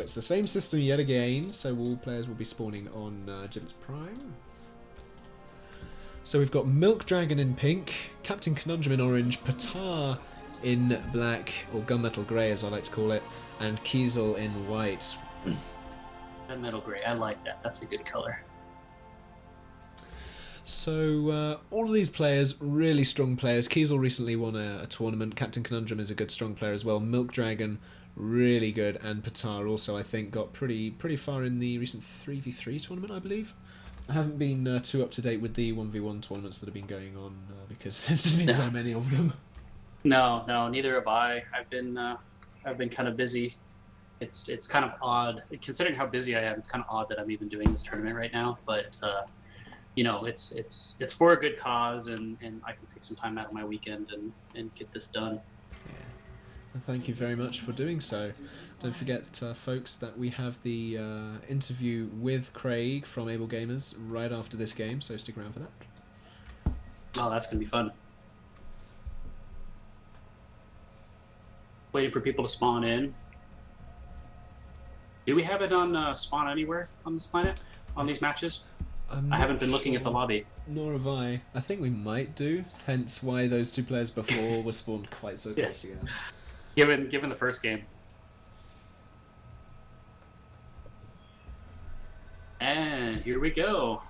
it's the same system yet again, so all players will be spawning on Gibbets Prime. So we've got Milk Dragon in pink, Captain Conundrum in orange, Patar in black, or Gunmetal Grey as I like to call it, and Kiesel in white. Gunmetal Grey, I like that. That's a good color. So all of these players, really strong players. Kiesel recently won a tournament. Captain Conundrum is a good strong player as well. Milk Dragon, really good, and Patar also I think got pretty far in the recent 3v3 tournament, I believe. I haven't been too up to date with the 1v1 tournaments that have been going on because there's just been so many of them. No, neither have I. I've been kind of busy. It's kind of odd considering how busy I am. It's kind of odd that I'm even doing this tournament right now, but you know, it's for a good cause, and I can take some time out of my weekend and get this done. Yeah. Well, thank you very much for doing so. Don't forget, folks, that we have the interview with Craig from Ablegamers right after this game, so stick around for that. Oh, that's going to be fun. Waiting for people to spawn in. Do we have it on spawn anywhere on this planet, on these matches? I haven't been looking at the lobby. Nor have I. I think we might do, hence why those two players before were spawned quite so close together. Given the first game. And here we go.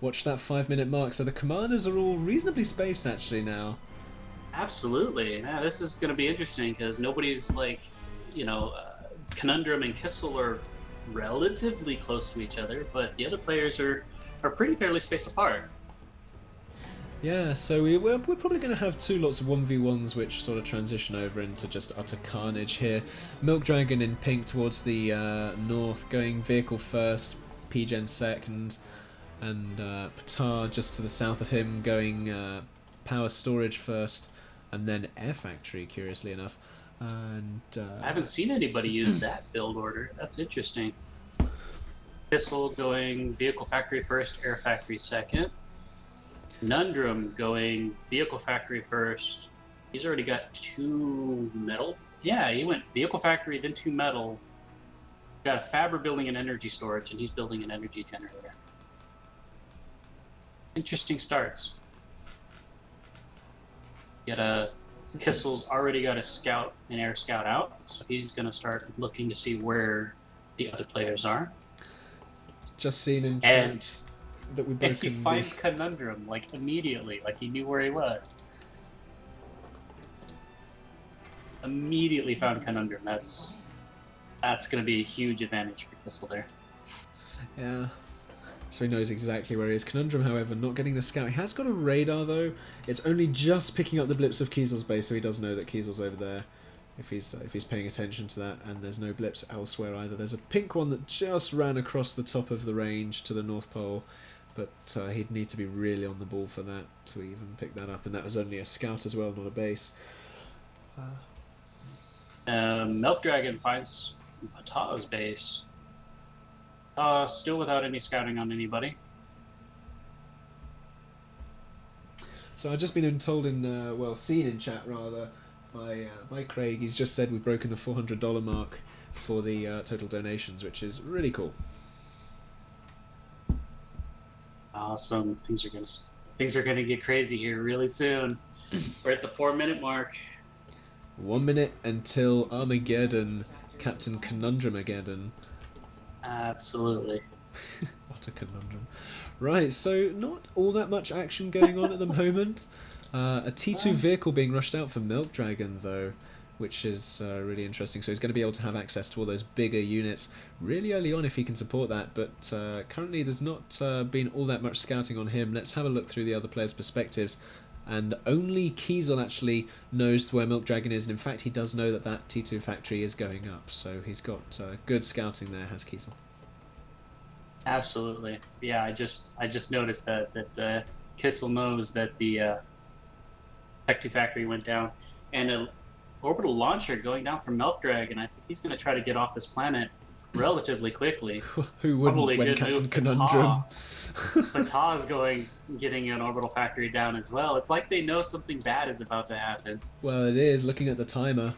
Watch that 5-minute mark. So the commanders are all reasonably spaced actually now. Absolutely. Yeah, this is going to be interesting because nobody's like, you know, Conundrum and Kissel are relatively close to each other, but the other players are pretty fairly spaced apart. Yeah, so we're probably going to have two lots of 1v1s which sort of transition over into just utter carnage here. Milk Dragon in pink towards the north, going vehicle first, P-Gen second, and Patar just to the south of him going power storage first, and then air factory, curiously enough. And I haven't seen anybody use that build order. That's interesting. Pistol going vehicle factory first, air factory second. Conundrum going vehicle factory first. He's already got 2 metal. Yeah, he went vehicle factory, then 2 metal. Got a Fabra building an energy storage, and he's building an energy generator. Interesting starts. Kissel's already got a scout, an air scout out, so he's going to start looking to see where the other players are. Just seen in chat that we broken. And he finds Conundrum like immediately, like he knew where he was. Immediately found Conundrum. That's going to be a huge advantage for Kissel there. Yeah. So he knows exactly where he is. Conundrum, however, not getting the scout. He has got a radar, though. It's only just picking up the blips of Kiesel's base, so he does know that Kiesel's over there if he's paying attention to that. And there's no blips elsewhere either. There's a pink one that just ran across the top of the range to the North Pole, but he'd need to be really on the ball for that to even pick that up. And that was only a scout as well, not a base. Milk Dragon finds Patar's base. Still without any scouting on anybody. So I've just been told seen in chat rather, by Craig. He's just said we've broken the $400 mark for the total donations, which is really cool. Awesome. Things are gonna get crazy here really soon. We're at the 4-minute mark. 1 minute until Armageddon, Captain Conundrumageddon. Absolutely. What a conundrum. Right, so not all that much action going on at the moment. A T2 vehicle being rushed out for Milk Dragon, though, which is really interesting. So he's going to be able to have access to all those bigger units really early on if he can support that. But currently there's not been all that much scouting on him. Let's have a look through the other players' perspectives. And only Kiesel actually knows where Milk Dragon is. And in fact, he does know that that T2 factory is going up. So he's got good scouting there, has Kiesel. Absolutely. Yeah, I just noticed that Kissel knows that the Tech 2 factory went down. And an orbital launcher going down from Milk Dragon. I think he's going to try to get off this planet relatively quickly. Who wouldn't when Captain Conundrum? Patah's getting an orbital factory down as well. It's like they know something bad is about to happen. Well, it is, looking at the timer.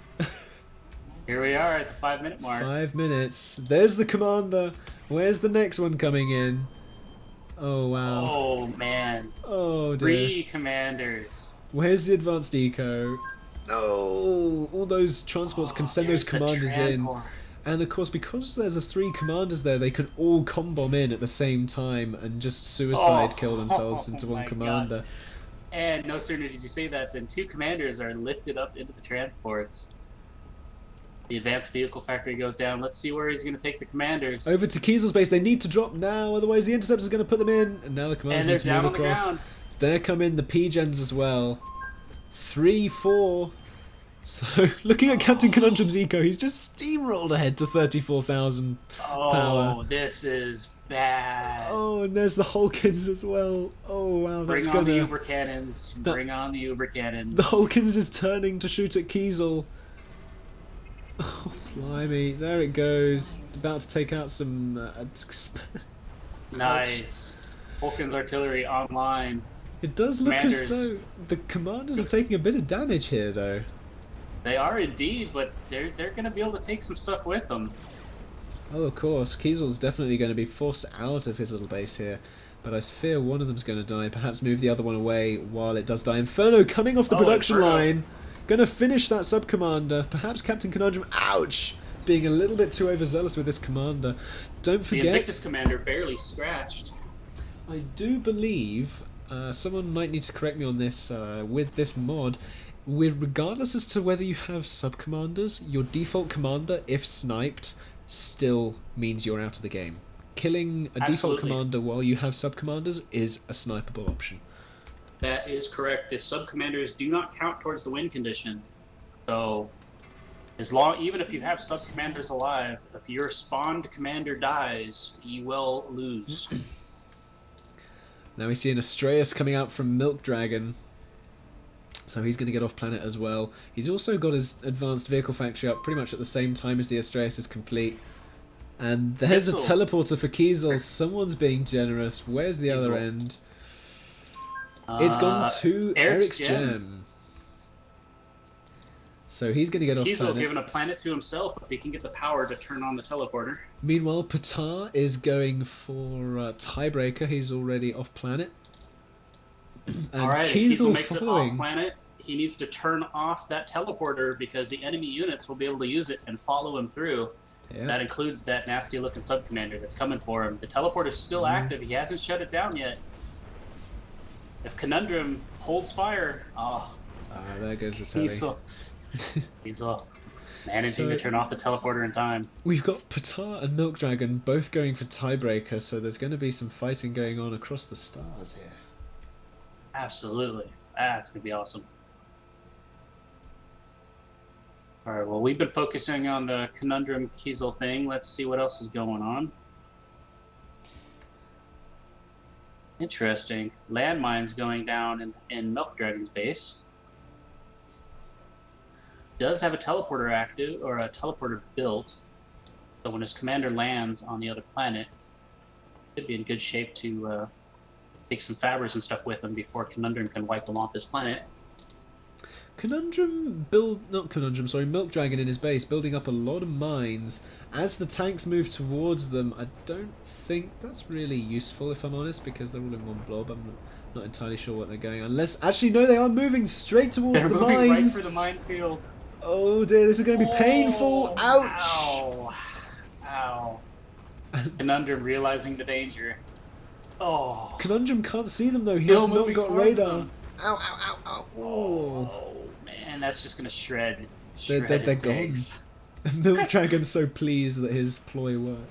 Here we are at the 5-minute mark. 5 minutes. There's the commander. Where's the next one coming in? Oh, wow. Oh, man. Oh, dear. 3 commanders. Where's the advanced eco? No! All those transports can send those commanders in. And of course, because there's 3 commanders there, they can all com-bomb in at the same time and just suicide kill themselves into one commander. God. And no sooner did you say that than 2 commanders are lifted up into the transports. The advanced vehicle factory goes down. Let's see where he's going to take the commanders. Over to Kiesel's base. They need to drop now, otherwise the interceptor's going to put them in. And now the commanders need to move across. There come in the P-gens as well. 3, 4. So, looking at Captain Conundrum's eco, he's just steamrolled ahead to 34,000 power. Oh, this is bad. Oh, and there's the Hulkins as well. Oh, wow, that's Bring on the Uber cannons. Bring on the Uber cannons. The Hulkins is turning to shoot at Kiesel. Oh, blimey. There it goes. About to take out some... nice. Hulkins artillery online. It does look as though the commanders are taking a bit of damage here, though. They are indeed, but they're going to be able to take some stuff with them. Oh, of course. Kiesel's definitely going to be forced out of his little base here. But I fear one of them's going to die. Perhaps move the other one away while it does die. Inferno coming off the production line. Going to finish that sub-commander. Perhaps Captain Conundrum, ouch! Being a little bit too overzealous with this commander. Don't forget... The Invictus commander barely scratched. I do believe... someone might need to correct me on this with this mod. Regardless as to whether you have sub-commanders, your default commander, if sniped, still means you're out of the game. Killing a default commander while you have sub-commanders is a snipeable option. That is correct. The sub-commanders do not count towards the win condition. So, even if you have sub-commanders alive, if your spawned commander dies, you will lose. Now we see an Astraeus coming out from Milk Dragon. So he's going to get off planet as well. He's also got his advanced vehicle factory up pretty much at the same time as the Astraeus is complete. And there's a teleporter for Kiesel. Someone's being generous. Where's the other end? It's gone to Eric's gem. So he's going to get off planet. Kiesel giving a planet to himself if he can get the power to turn on the teleporter. Meanwhile, Patar is going for Tiebreaker. He's already off planet. And Alright, if Kiesel makes it off planet, he needs to turn off that teleporter because the enemy units will be able to use it and follow him through. Yeah. That includes that nasty looking sub-commander that's coming for him. The teleporter is still active. He hasn't shut it down yet. If Conundrum holds fire, there goes the telly. Kiesel managing to turn off the teleporter in time. We've got Patar and Milk Dragon both going for Tiebreaker, so there's going to be some fighting going on across the stars here. Absolutely. That's going to be awesome. Alright, well, we've been focusing on the Conundrum Kiesel thing. Let's see what else is going on. Interesting. Landmines going down in Milk Dragon's base. Does have a teleporter active, or a teleporter built. So when his commander lands on the other planet, should be in good shape to take some fabbers and stuff with him before Conundrum can wipe them off this planet. Milk Dragon in his base, building up a lot of mines. As the tanks move towards them, I don't think that's really useful, if I'm honest, because they're all in one blob. I'm not entirely sure what they're going on. Actually, no, they are moving straight towards the mines. They're moving right for the minefield. Oh dear, this is going to be painful. Ouch! Ow! Ow! Conundrum realizing the danger. Oh. Conundrum can't see them though. He has not got radar. Them. Ow! Ow! Ow! Ow! Oh man, that's just going to shred. They're gone. Milk Dragon's so pleased that his ploy worked.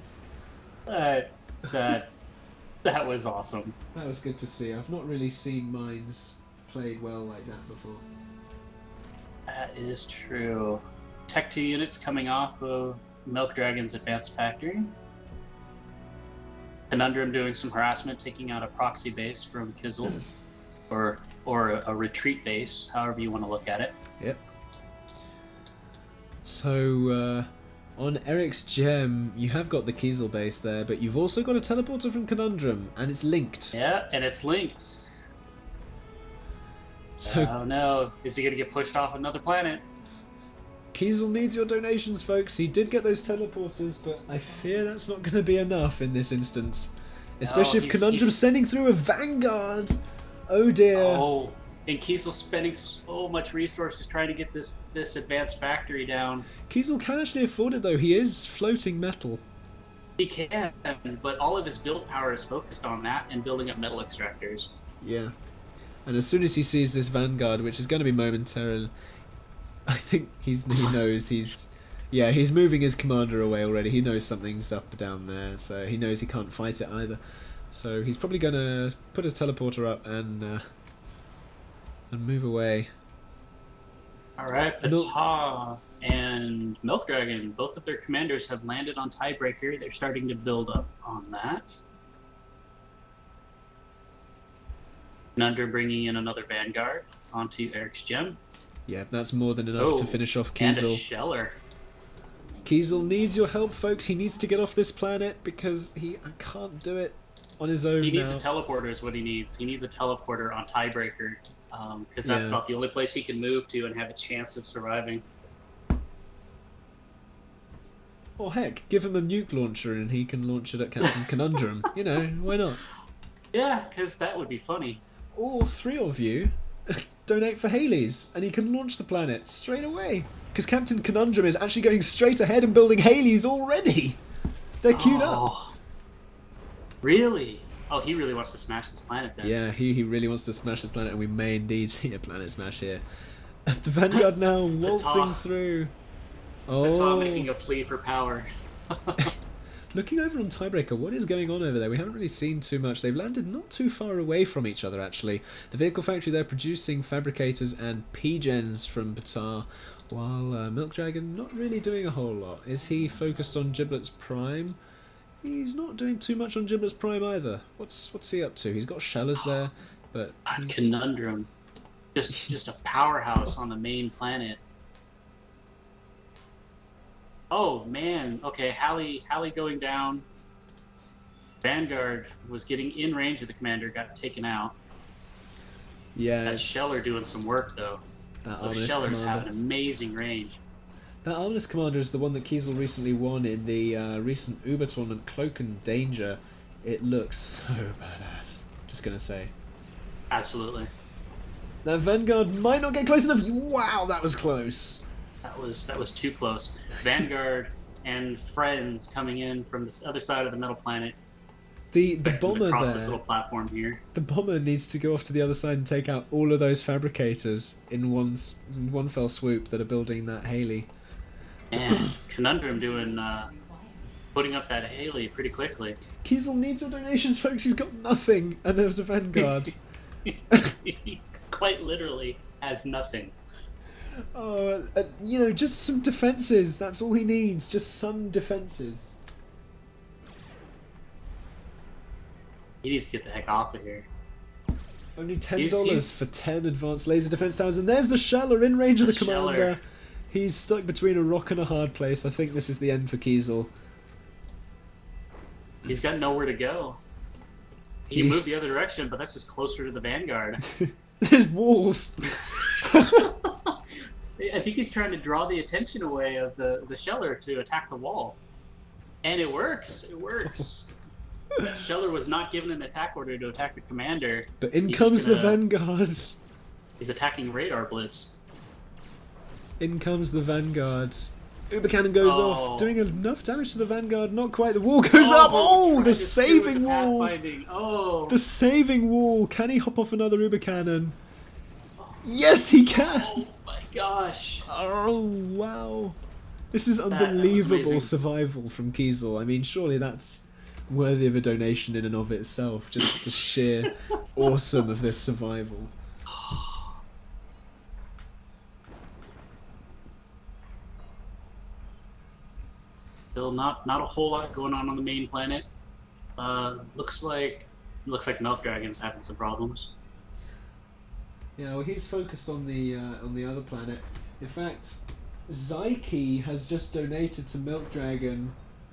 That was awesome. That was good to see. I've not really seen mines played well like that before. That is true. Tech 2 units coming off of Milk Dragon's advanced factory. Conundrum doing some harassment, taking out a proxy base from Kiesel. or a retreat base, however you want to look at it. Yep. So, on Eric's gem, you have got the Kiesel base there, but you've also got a teleporter from Conundrum, and it's linked. Yeah, and it's linked. So, oh no, is he going to get pushed off another planet? Kiesel needs your donations, folks. He did get those teleporters, but I fear that's not going to be enough in this instance. Especially if Conundrum's sending through a Vanguard. Oh dear. Oh, and Kiesel's spending so much resources trying to get this advanced factory down. Kiesel can actually afford it though. He is floating metal. He can, but all of his build power is focused on that and building up metal extractors. Yeah. And as soon as he sees this Vanguard, which is going to be momentarily, I think he knows he's moving his commander away already. He knows something's up down there, so he knows he can't fight it either. So he's probably going to put a teleporter up and move away. Alright, Ptah and Milk Dragon, both of their commanders have landed on Tiebreaker. They're starting to build up on that. Conundrum bringing in another Vanguard onto Eric's gem. Yeah, that's more than enough to finish off Kiesel. And a Sheller. Kiesel needs your help, folks. He needs to get off this planet because he can't do it on his own. He needs a teleporter is what he needs. He needs a teleporter on Tiebreaker because that's about the only place he can move to and have a chance of surviving. Or heck, give him a nuke launcher and he can launch it at Captain Conundrum. You know, why not? Yeah, because that would be funny. Or 3 of you donate for Haleys and he can launch the planet straight away. Because Captain Conundrum is actually going straight ahead and building Haleys already. They're queued up. Really? Oh, he really wants to smash this planet then. Yeah, he really wants to smash this planet and we may indeed see a planet smash here. The Vanguard now waltzing through. Oh, making a plea for power. Looking over on Tiebreaker, what is going on over there? We haven't really seen too much. They've landed not too far away from each other, actually. The vehicle factory, they're producing fabricators and P-gens from Ptah, while Milk Dragon not really doing a whole lot. Is he focused on Giblets Prime? He's not doing too much on Giblets Prime either. What's he up to? He's got Shellers there, but Conundrum. Just a powerhouse on the main planet. Oh man, okay, Hallie going down. Vanguard was getting in range of the commander, got taken out. Yeah. That Sheller doing some work though. Those Shellers have an amazing range. That Armless Commander is the one that Kiesel recently won in the recent Uber tournament, Cloak and Danger. It looks so badass, just gonna say. Absolutely. That Vanguard might not get close enough. Wow, that was close. That was too close. Vanguard and friends coming in from this other side of the metal planet. The bomber across there. This little platform here. The bomber needs to go off to the other side and take out all of those fabricators in one fell swoop that are building that Haley. And Conundrum doing putting up that Haley pretty quickly. Kiesel needs your donations, folks. He's got nothing, and there's a Vanguard. Quite literally has nothing. You know, just some defenses. That's all he needs. Just some defenses. He needs to get the heck off of here. Only $10 for 10 advanced laser defense towers, and there's the Sheller in range of the commander. Sheller. He's stuck between a rock and a hard place. I think this is the end for Kiesel. He's got nowhere to go. He moved the other direction, but that's just closer to the Vanguard. There's walls. I think he's trying to draw the attention away of the Sheller to attack the wall. And it works. It works. Sheller was not given an attack order to attack the commander. But in comes the Vanguard. He's attacking radar blips. In comes the Vanguard. Uber cannon goes off, doing enough damage to the Vanguard. Not quite. The wall goes up. Oh, the saving wall. Oh. The saving wall. Can he hop off another Uber cannon? Yes, he can. Oh my gosh. Oh, wow. This is unbelievable survival from Kiesel. I mean, surely that's worthy of a donation in and of itself. Just the sheer awesome of this survival. Still not a whole lot going on the main planet. Looks like Milk Dragon's having some problems. Yeah, well, he's focused on the other planet. In fact, Zyke has just donated to Milk Dragon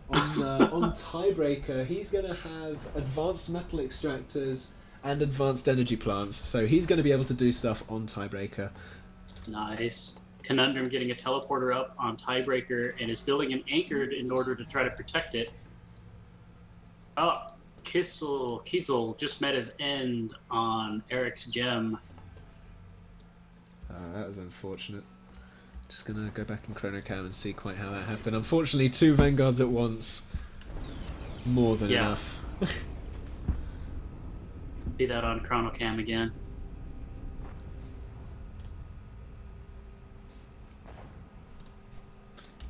on Tiebreaker. He's going to have advanced metal extractors and advanced energy plants, so he's going to be able to do stuff on Tiebreaker. Nice. Conundrum getting a teleporter up on Tiebreaker and is building an anchor in order to try to protect it. Oh, Kiesel just met his end on Eric's gem. That was unfortunate. Just gonna go back in Chronocam and see quite how that happened. Unfortunately, 2 vanguards at once. More than enough. See that on Chronocam again.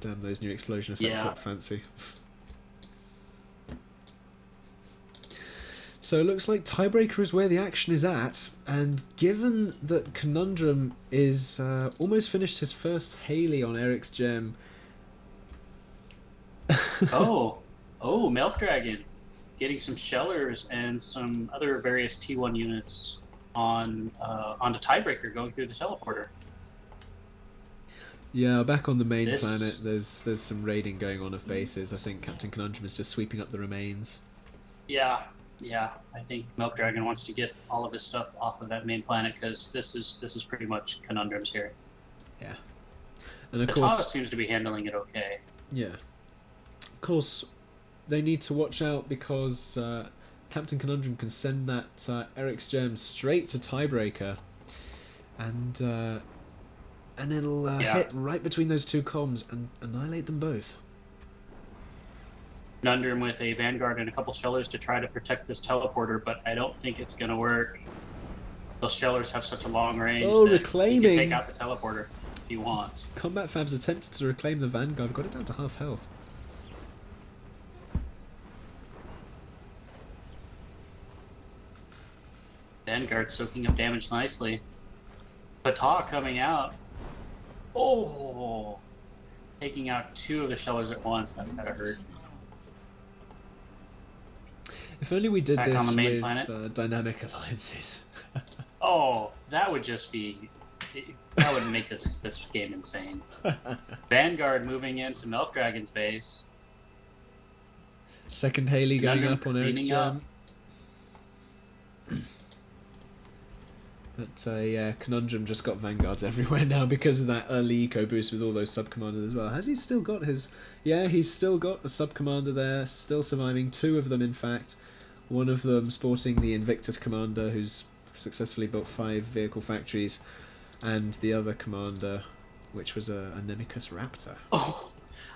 Damn, those new explosion effects look fancy. So it looks like Tiebreaker is where the action is at, and given that Conundrum is almost finished his first Haley on Eric's gem. oh, Milk Dragon getting some Shellers and some other various T1 units on the Tiebreaker going through the teleporter. Yeah, back on the main planet, there's some raiding going on of bases. I think Captain Conundrum is just sweeping up the remains. Yeah, I think Milk Dragon wants to get all of his stuff off of that main planet because this is pretty much Conundrum's here. Yeah, and of course course seems to be handling it okay. Yeah, of course they need to watch out because Captain Conundrum can send that Eric's gem straight to Tiebreaker, and it'll hit right between those 2 comms and annihilate them both. Conundrum with a Vanguard and a couple Shellers to try to protect this teleporter, but I don't think it's going to work. Those Shellers have such a long range that reclaiming. he can take out the teleporter if he wants. Combat Fabs attempted to reclaim the Vanguard, got it down to half health. Vanguard soaking up damage nicely. Pata coming out. Oh! Taking out 2 of the Shellers at once. That's gotta hurt. If only we did Back this on the main with planet. dynamic alliances. Oh, that would just be... That would make this game insane. Vanguard moving into Milk Dragon's base. Second Haley going up on Eric's gem. But yeah, Conundrum just got Vanguards everywhere now because of that early eco boost with all those sub-commanders as well. Has he still got his... Yeah, he's still got a sub-commander there, still surviving. 2 of them, in fact. One of them sporting the Invictus commander, who's successfully built 5 vehicle factories, and the other commander, which was a Nemicus Raptor. Oh,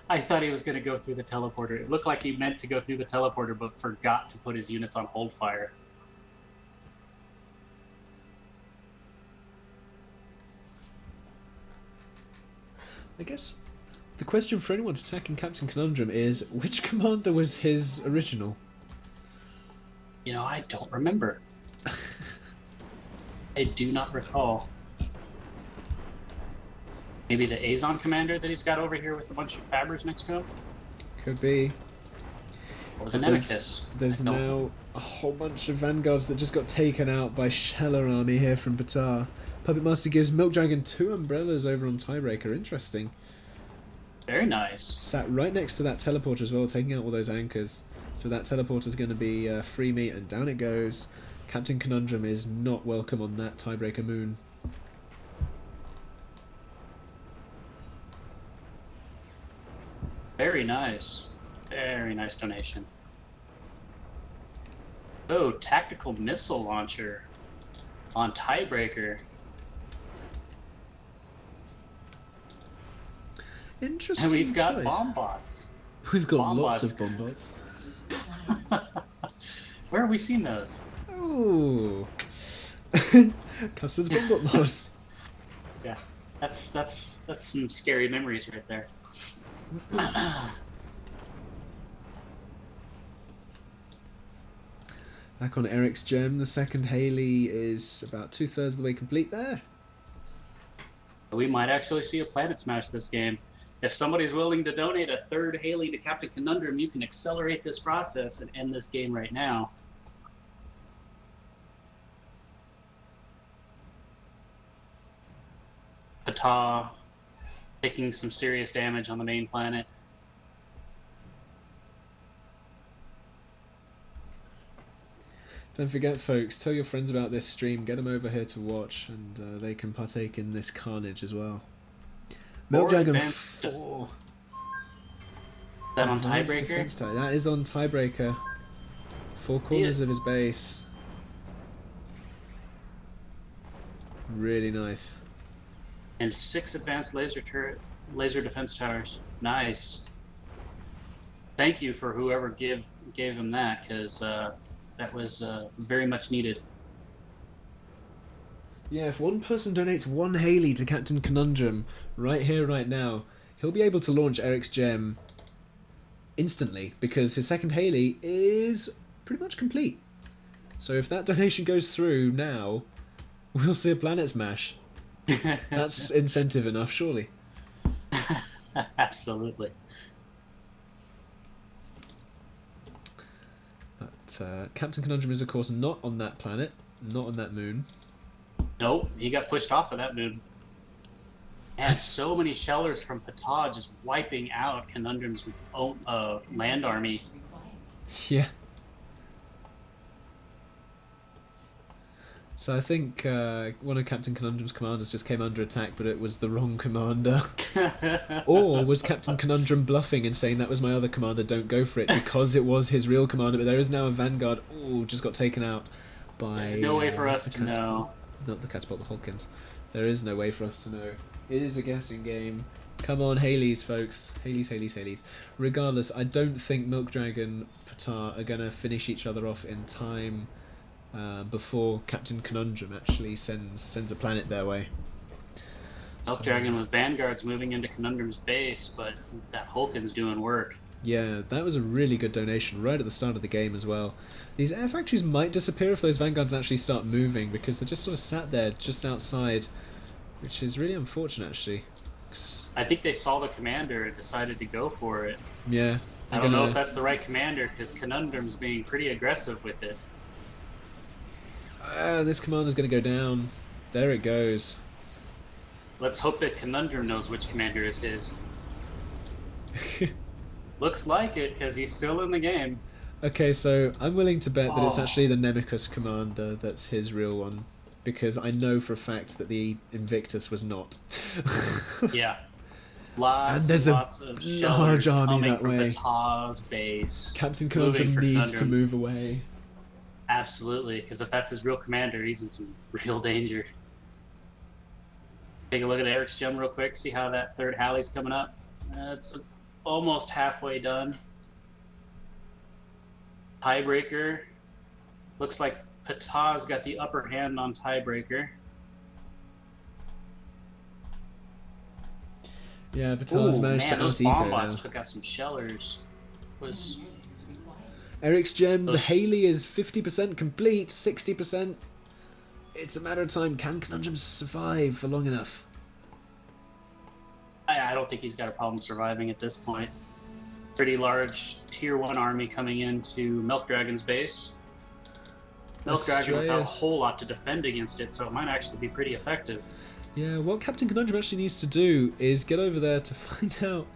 I thought he was going to go through the teleporter. It looked like he meant to go through the teleporter, but forgot to put his units on hold fire. I guess the question for anyone attacking Captain Conundrum is, which commander was his original? You know, I don't remember. I do not recall. Maybe the Azon commander that he's got over here with a bunch of Fabbers next to him? Could be. Or the Nemicus. There's now a whole bunch of Vanguards that just got taken out by Sheller Army here from Batar. Puppet Master gives Milk Dragon 2 umbrellas over on Tiebreaker. Interesting. Very nice. Sat right next to that teleporter as well, taking out all those anchors. So that teleporter's going to be free meat, and down it goes. Captain Conundrum is not welcome on that Tiebreaker moon. Very nice. Very nice donation. Oh, tactical missile launcher on Tiebreaker. Interesting. And we've got choice. bomb bots. We've got Bomb lots bots. of bomb bots. Where have we seen those? Ooh. Custard's bomb bot mod. Yeah, that's some scary memories right there. Back on Eric's gem, the second Haley is about 2/3 of the way complete there. We might actually see a planet smash this game. If somebody's willing to donate a 3rd Haley to Captain Conundrum, you can accelerate this process and end this game right now. Pata taking some serious damage on the main planet. Don't forget, folks, tell your friends about this stream, get them over here to watch, and they can partake in this carnage as well. Milk Dragon advanced 4. Is that on Advanced tiebreaker? defense that is on tiebreaker. 4 corners of his base. Really nice. And 6 advanced laser defense towers. Nice. Thank you for whoever gave him that, because that was very much needed. Yeah, if one person donates 1 Haley to Captain Conundrum right here, right now, he'll be able to launch Eric's gem instantly, because his second Haley is pretty much complete. So if that donation goes through now, we'll see a planet smash. That's incentive enough, surely. Absolutely. But Captain Conundrum is, of course, not on that planet, not on that moon. Nope, he got pushed off of that moon. And so many shellers from Ptah just wiping out Conundrum's land army. Yeah. So I think one of Captain Conundrum's commanders just came under attack, but it was the wrong commander. Or was Captain Conundrum bluffing and saying that was my other commander, don't go for it, because it was his real commander, but there is now a Vanguard. Ooh, just got taken out by... There's no way for us to know. Not the Catapult, the Hawkins. There is no way for us to know. It is a guessing game. Come on, Haleys, folks. Haleys. Regardless, I don't think Milk Dragon Ptah are going to finish each other off in time before Captain Conundrum actually sends a planet their way. Milk Dragon with Vanguards moving into Conundrum's base, but that Hulkin's doing work. Yeah, that was a really good donation right at the start of the game as well. These air factories might disappear if those Vanguards actually start moving, because they're just sort of sat there just outside, which is really unfortunate, actually. I think they saw the commander and decided to go for it. Yeah. I don't know if that's the right commander, because Conundrum's being pretty aggressive with it. This commander's going to go down. There it goes. Let's hope that Conundrum knows which commander is his. Looks like it, because he's still in the game. Okay, so I'm willing to bet that it's actually the Nemicus commander that's his real one, because I know for a fact that the Invictus was not. Yeah. Lots and there's and lots of a large army coming that from way. Ptah's base. Captain Conundrum needs to move away. Absolutely, because if that's his real commander, he's in some real danger. Take a look at Eric's gem real quick, see how that third Halley's coming up. It's almost halfway done. Tiebreaker. Looks like Ptah's got the upper hand on tiebreaker. Yeah, Ptah's managed to those out-eco now. bomb took out some shellers. Eric's gem, the Haley is 50% complete, 60%. It's a matter of time. Can Conundrum survive for long enough? I don't think he's got a problem surviving at this point. Pretty large tier 1 army coming into Milk Dragon's base. Milk Dragon without a whole lot to defend against it, so it might actually be pretty effective. Yeah, what Captain Conundrum actually needs to do is get over there to find out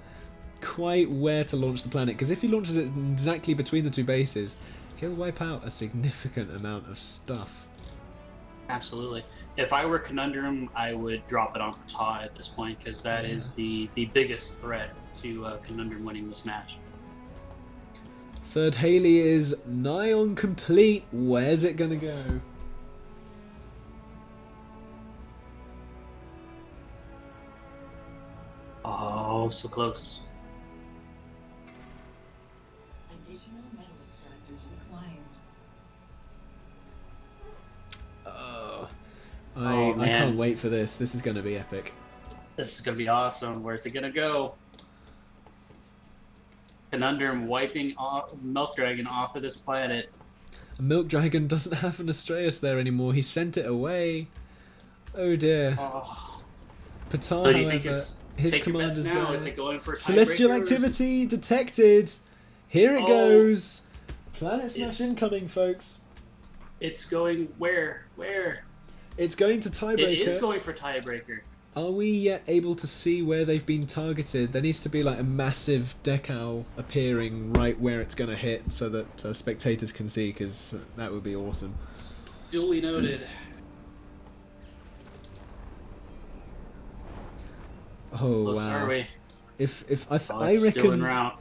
quite where to launch the planet, because if he launches it exactly between the two bases, he'll wipe out a significant amount of stuff. Absolutely. If I were Conundrum, I would drop it on Ptah at this point, because that is the biggest threat to Conundrum winning this match. Third Haley is nigh on complete. Where's it gonna go? Oh, so close. Additional metal extractors required. I can't wait for this. This is going to be epic. This is going to be awesome. Where's it going to go? Conundrum wiping Milk Dragon off of this planet. Milk Dragon doesn't have an Astreus there anymore. He sent it away. Oh dear. Oh. Ptah, So do you think however, it's his command is there. Is it going for Celestial activity detected. Here it goes. Planet smash incoming, folks. It's going where? Where? It's going to tiebreaker. It is going for tiebreaker. Are we yet able to see where they've been targeted? There needs to be like a massive decal appearing right where it's going to hit so that spectators can see, because that would be awesome. Duly noted. Oh Close wow! are we? If Oh, I it's still en reckon route.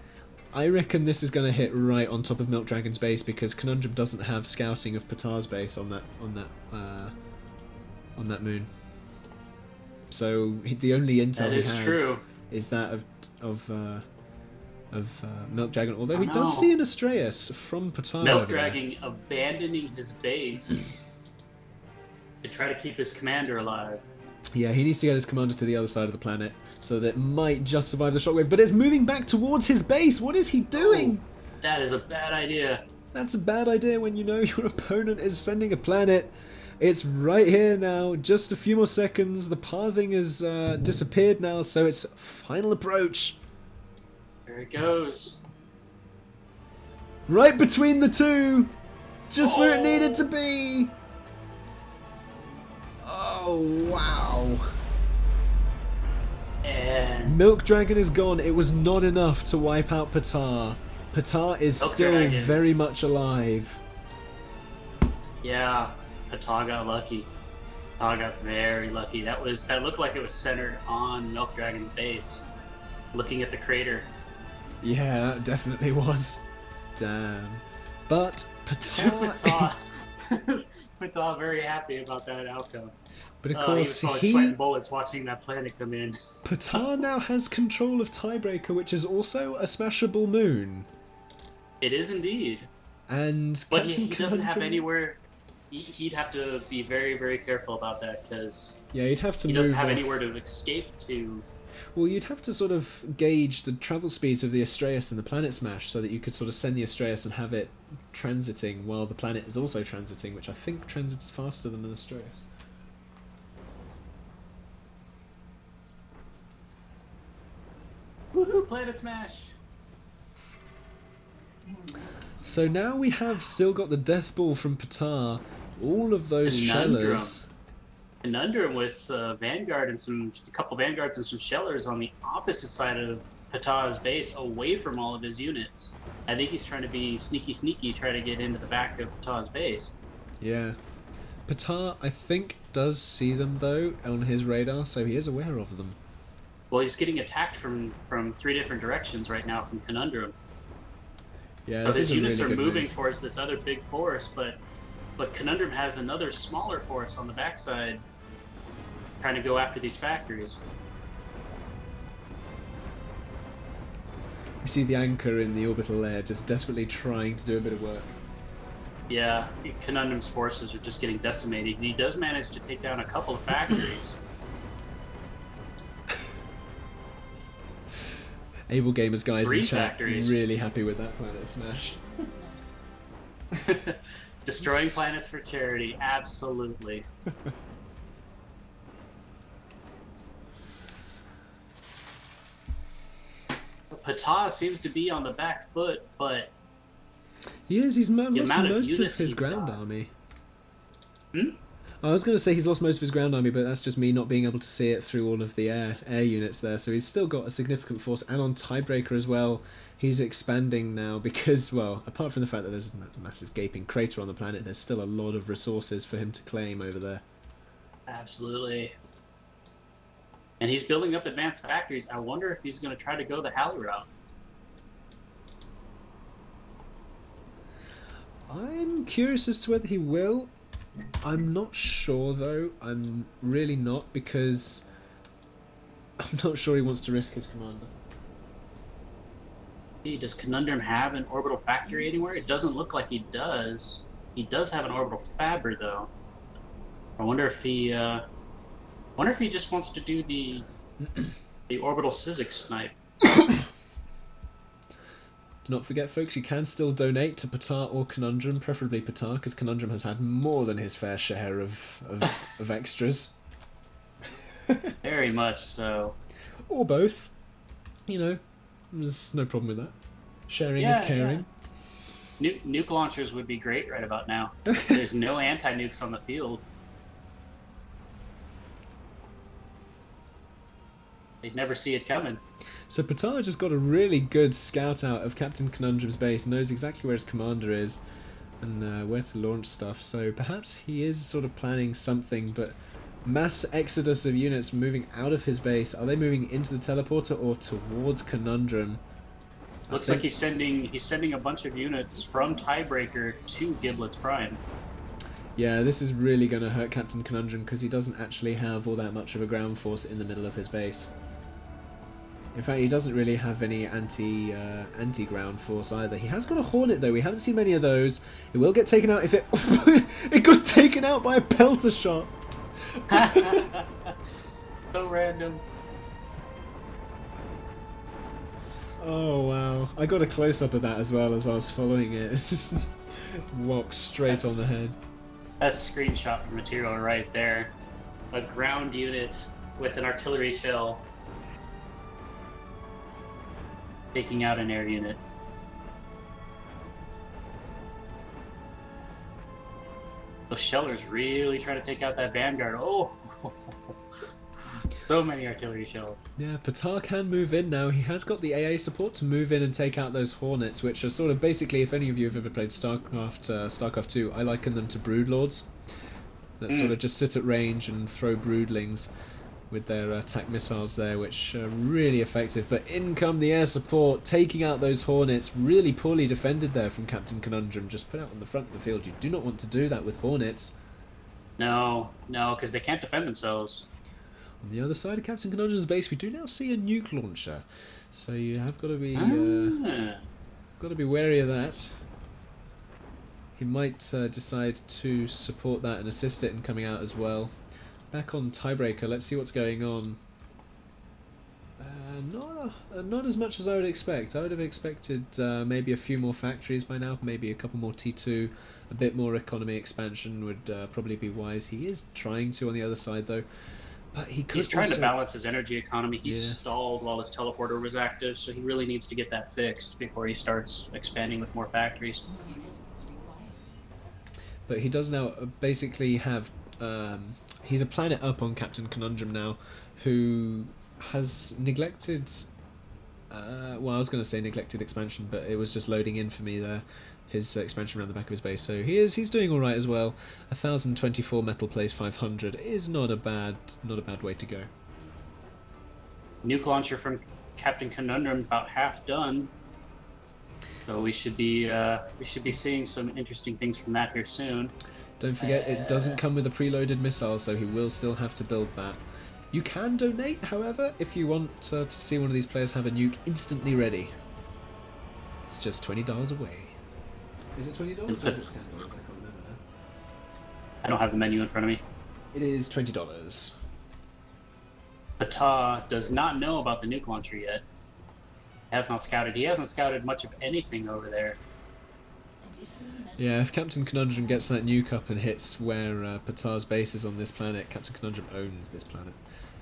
I reckon this is going to hit right on top of Milk Dragon's base because Conundrum doesn't have scouting of Patar's base on that moon. So the only intel That he is has true. is that of Milk Dragon. Although Oh, he does no. see an Astreus from Patar. Milk over there. Dragon abandoning his base to try to keep his commander alive. Yeah, he needs to get his commander to the other side of the planet so that it might just survive the shockwave. But it's moving back towards his base. What is he doing? Oh, that is a bad idea. That's a bad idea when you know your opponent is sending a planet. It's right here now. Just a few more seconds. The pathing has disappeared now, so it's final approach. There it goes. Right between the two. Just where it needed to be. Oh, wow. And Milk Dragon is gone. It was not enough to wipe out Patar. Patar is Milk still Dragon. very much alive. yeah, Patar got lucky. Patar got very lucky. That looked like it was centered on Milk Dragon's base. Looking at the crater. Yeah, that definitely was. Damn. But Patar... Patar, Patar very happy about that outcome. But of He was course, probably sweating bullets watching that planet come in. Patar now has control of Tiebreaker, which is also a smashable moon. It is indeed. And But Captain he doesn't have Conundrum- anywhere. He'd have to be very, very careful about that because Yeah, you'd have to he move doesn't have off- anywhere to escape to. Well, you'd have to sort of gauge the travel speeds of the Astreus and the Planet Smash so that you could sort of send the Astreus and have it transiting while the planet is also transiting, which I think transits faster than an Astreus. Woohoo! Planet Smash. So now we have still got the Death Ball from Patar, all of those Conundrum. shellers. Conundrum with Vanguard and a couple Vanguards and some Shellers on the opposite side of Patar's base, away from all of his units. I think he's trying to be sneaky, try to get into the back of Patar's base. Yeah. Patar, I think, does see them though on his radar, so he is aware of them. Well, he's getting attacked from 3 different directions right now from Conundrum. Yeah, So this his is a units really are good moving move. towards this other big force, but Conundrum has another smaller force on the backside trying to go after these factories. We see the anchor in the orbital layer just desperately trying to do a bit of work. Yeah, Conundrum's forces are just getting decimated. He does manage to take down a couple of factories. Ablegamers guys 3 in chat factories. really happy with that Planet Smash. Destroying planets for charity, absolutely. Patar seems to be on the back foot, but He is, he's lost amount of most of units his he's ground got. army. Hmm? I was going to say he's lost most of his ground army, but that's just me not being able to see it through all of the air units there. So he's still got a significant force, and on Tiebreaker as well, he's expanding now because, well, apart from the fact that there's a massive gaping crater on the planet, there's still a lot of resources for him to claim over there. absolutely. And he's building up advanced factories. I wonder if he's going to try to go the Halley route. I'm curious as to whether he will. I'm not sure though. I'm really not, because I'm not sure he wants to risk his commander. Does Conundrum have an orbital factory anywhere? It doesn't look like he does. He does have an orbital fabber though. I wonder if he just wants to do the orbital Sizzix snipe. Do not forget, folks, you can still donate to Patar or Conundrum, preferably Patar, because Conundrum has had more than his fair share of extras. Very much so. Or both. You know, there's no problem with that. Sharing is caring. Nuke launchers would be great right about now. There's no anti-nukes on the field. They'd never see it coming. So Patar just got a really good scout out of Captain Conundrum's base, knows exactly where his commander is and where to launch stuff. So perhaps he is sort of planning something, but Mass exodus of units moving out of his base. Are they moving into the teleporter or towards Conundrum? Looks like he's sending a bunch of units from Tiebreaker to Giblet's Prime. Yeah, this is really going to hurt Captain Conundrum because he doesn't actually have all that much of a ground force in the middle of his base. In fact, he doesn't really have any anti-ground force either. He has got a Hornet though. We haven't seen many of those. It will get taken out if it it got taken out by a pelter shot. So random. Oh wow! I got a close-up of that as well as I was following it. It's just walked straight on the head. That's screenshot material right there. A ground unit with an artillery shell taking out an air unit. Those shellers really try to take out that vanguard. Oh, so many artillery shells. Yeah, Patar can move in now. He has got the AA support to move in and take out those Hornets, which are sort of basically, if any of you have ever played StarCraft 2, I liken them to Broodlords that sort of just sit at range and throw broodlings with their attack missiles there, which are really effective. But in come the air support, taking out those Hornets. Really poorly defended there from Captain Conundrum, just put out on the front of the field. You do not want to do that with Hornets. No, because they can't defend themselves. On the other side of Captain Conundrum's base, we do now see a nuke launcher, so you have got to be wary of that. He might decide to support that and assist it in coming out as well. Back on Tiebreaker, let's see what's going on. Not as much as I would expect. I would have expected maybe a few more factories by now, maybe a couple more T2, a bit more economy expansion would probably be wise. He is trying to on the other side though. But he's trying to balance his energy economy. He stalled while his teleporter was active, so he really needs to get that fixed before he starts expanding with more factories. But he does now basically have... he's a planet up on Captain Conundrum now, who has neglected... well, I was going to say neglected expansion, but it was just loading in for me there. His expansion around the back of his base, so he's doing all right as well. 1024 metal plays 500 is not a bad way to go. Nuke launcher from Captain Conundrum about half done, so we should be seeing some interesting things from that here soon. Don't forget, it doesn't come with a preloaded missile, so he will still have to build that. You can donate, however, if you want to see one of these players have a nuke instantly ready. It's just $20 away. Is it $20 or is it $10? I can't remember now. I don't have the menu in front of me. It is $20. Pata does not know about the nuke launcher yet. Has not scouted. He hasn't scouted much of anything over there. Yeah, if Captain Conundrum gets that nuke up and hits where Patar's base is on this planet, Captain Conundrum owns this planet.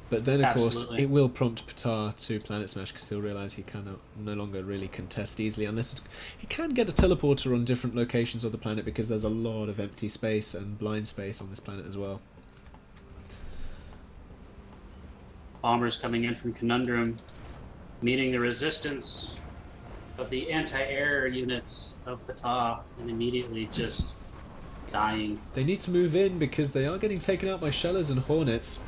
But then, of course, it will prompt Patar to Planet Smash because he'll realise he can no longer really contest easily unless he can get a teleporter on different locations of the planet because there's a lot of empty space and blind space on this planet as well. Bombers coming in from Conundrum, meeting the resistance of the anti-air units of Pata and immediately just dying. They need to move in because they are getting taken out by Shellers and Hornets.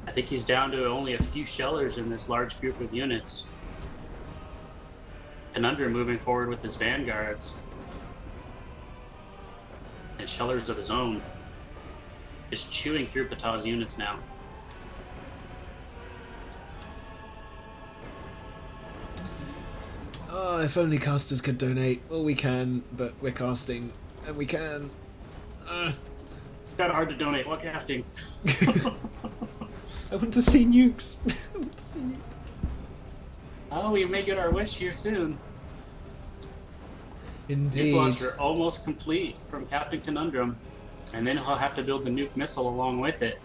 I think he's down to only a few Shellers in this large group of units. Conundrum moving forward with his vanguards. And Shellers of his own. Just chewing through Pata's units now. Oh, if only casters could donate. Well, we can, but we're casting, and we can. Kind of hard to donate while casting. I want to see nukes. I want to see nukes. Oh, we may get our wish here soon. Indeed. Nuke launcher almost complete from Captain Conundrum. And then he'll have to build the nuke missile along with it.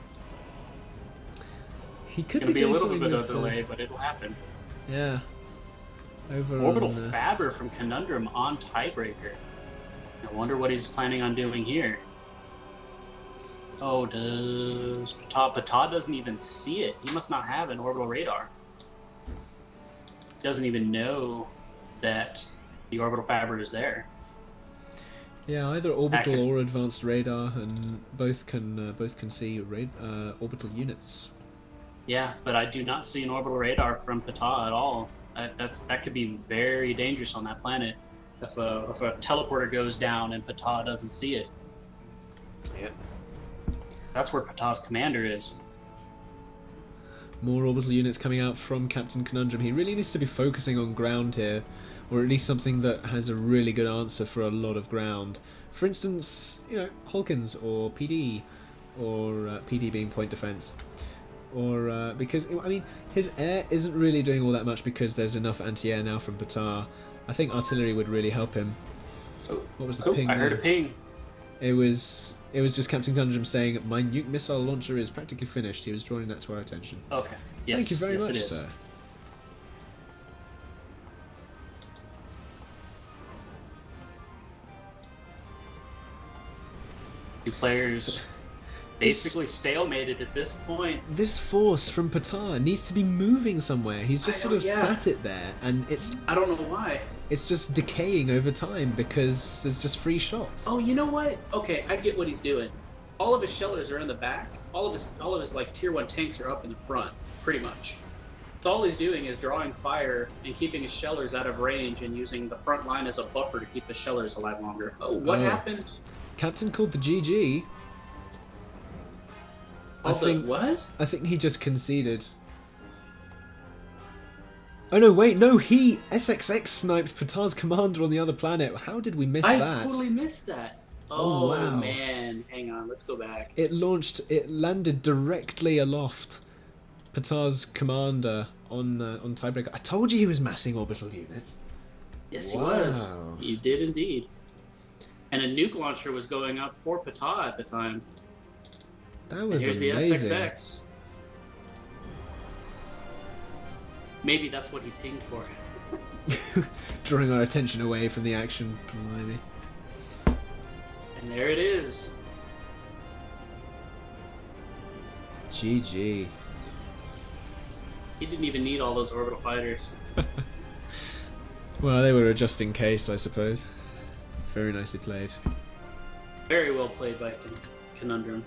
He could It'll be be a doing little something bit of with, a delay, but it'll happen. Yeah. Over Orbital on, Fabber from Conundrum on Tiebreaker. I wonder what he's planning on doing here. Oh, does Pata doesn't even see it. He must not have an orbital radar. Doesn't even know that the orbital Fabber is there. Yeah, either orbital Accurate. or advanced radar, and both can see orbital units. Yeah, but I do not see an orbital radar from Ptah at all. That could be very dangerous on that planet if a teleporter goes down and Ptah doesn't see it. Yeah. That's where Ptah's commander is. More orbital units coming out from Captain Conundrum. He really needs to be focusing on ground here, or at least something that has a really good answer for a lot of ground. For instance, Hawkins or PD, or PD being point defense. Or because his air isn't really doing all that much because there's enough anti-air now from Ptah. I think artillery would really help him. What was the ping? I heard a ping. It was just Captain Conundrum saying my nuke missile launcher is practically finished. He was drawing that to our attention. Okay. Yes. Thank you very yes, much, it is. sir. Two players basically stalemated at this point. This force from Ptah needs to be moving somewhere. He's just I sort know, of yeah. sat it there, and I don't know why. it's just decaying over time because there's just free shots. Oh, you know what? Okay, I get what he's doing. All of his shellers are in the back. All of his like tier 1 tanks are up in the front, pretty much. So all he's doing is drawing fire and keeping his shellers out of range and using the front line as a buffer to keep the shellers alive longer. Oh, what happened? Captain called the GG. What? I think he just conceded. Oh no, wait, no, he SXX sniped Ptah's commander on the other planet. How did we miss that? I totally missed that. Oh, wow. Man, hang on, let's go back. It landed directly aloft Ptah's commander on Tiebreaker. I told you he was massing orbital units. Yes, he Wow. was. He did indeed. And a nuke launcher was going up for Ptah at the time. That And was here's amazing. the SXX. Maybe that's what he pinged for. Drawing our attention away from the action, maybe. And there it is. GG. He didn't even need all those orbital fighters. Well, they were a just in case, I suppose. Very nicely played. Very well played by Conundrum.